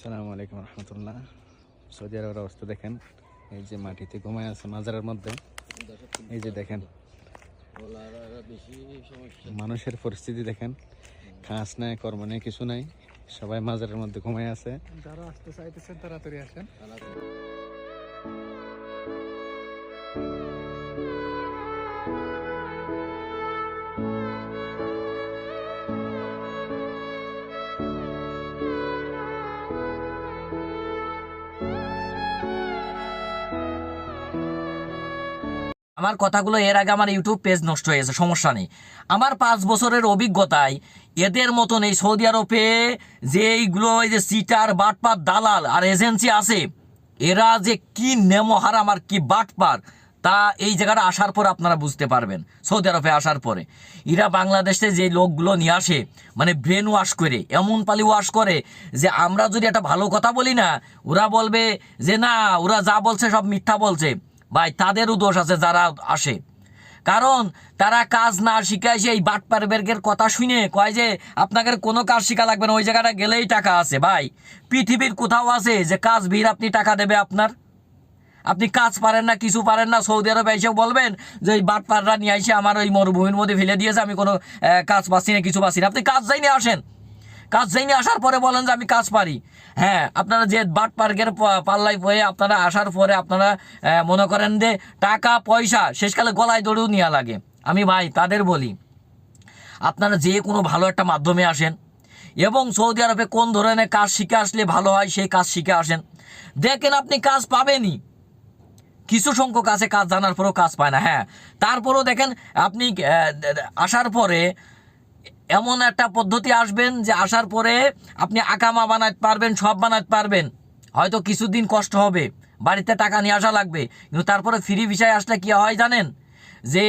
আসসালামু আলাইকুম রহমতুল্লাহ। সৌদি আরবের অবস্থা দেখেন, এই যে মাটিতে ঘুমায় আছে মাজারের মধ্যে। এই যে দেখেন মানুষের পরিস্থিতি দেখেন, কাজ নাই, কর্ম নেই, কিছু নাই, সবাই মাজারের মধ্যে ঘুমায় আছে। যারা আসতে চাইতেছেন তাড়াতাড়ি আসেন। আমার কথাগুলো এর আগে আমার ইউটিউব পেজ নষ্ট হয়ে গেছে, সমস্যা নেই। আমার 5 বছরের অভিজ্ঞতায় এদের মতন এই সৌদি আরবে যে এইগুলো এই যে সিটার বাটপার দালাল আর এজেন্সি আছে, এরা যে কি নেমহারাম আর কি বাটপার তা এই জায়গাটা আসার পর আপনারা বুঝতে পারবেন। সৌদি আরবে আসার পরে এরা বাংলাদেশে যে লোকগুলো নিয়ে আসে, মানে ব্রেন ওয়াশ করে, এমন পালি ওয়াশ করে যে আমরা যদি একটা ভালো কথা বলি না, ওরা বলবে যে না, ওরা যা বলছে সব মিথ্যা বলছে। ভাই, তাদেরও দোষ আছে যারা আসে, কারণ তারা কাজ না শিখায় সেই বাটপার বের্গের কথা শুনে কয় যে আপনাকে কোনো কাজ শিখা লাগবে না, ওই জায়গাটা গেলেই টাকা আছে। ভাই, পৃথিবীর কোথাও আছে যে কাজ ভিড় আপনি টাকা দেবে আপনার? আপনি কাজ পারেন না, কিছু পারেন না, সৌদি আরবে এসে বলবেন যে এই বাটপাররা নিয়ে এসে আমার ওই মরুভূমির মধ্যে ফেলে দিয়েছে, আমি কোনো কাজ পাচ্ছি না, কিছু পাচ্ছি না। আপনি কাজ যাই নিয়ে আসেন, কাজ যাই নিয়ে আসার পরে বলেন যে আমি কাজ পারি। হ্যাঁ, আপনারা যে বাটপার্কের পাল্লাই হয়ে আপনারা আসার পরে আপনারা মনে করেন যে টাকা পয়সা শেষকালে গলায় দড়িও নেওয়া লাগে। আমি ভাই তাদের বলি, আপনারা যে কোনো ভালো একটা মাধ্যমে আসেন এবং সৌদি আরবে কোন ধরনের কাজ শিখে আসলে ভালো হয় সেই কাজ শিখে আসেন। দেখেন আপনি কাজ পাবেনই, কিছু সংখ্যক আছে কাজ জানার পরেও কাজ পায় না। হ্যাঁ, তারপরেও দেখেন আপনি আসার পরে এমন একটা পদ্ধতি আসবেন যে আসার পরে আপনি আকামা বানাতে পারবেন, সব বানাতে পারবেন। হয়তো কিছুদিন কষ্ট হবে, বাড়িতে টাকা নিয়ে আসা লাগবে, কিন্তু তারপরে ফ্রি ভিসায় আসলে কি হয় জানেন, যে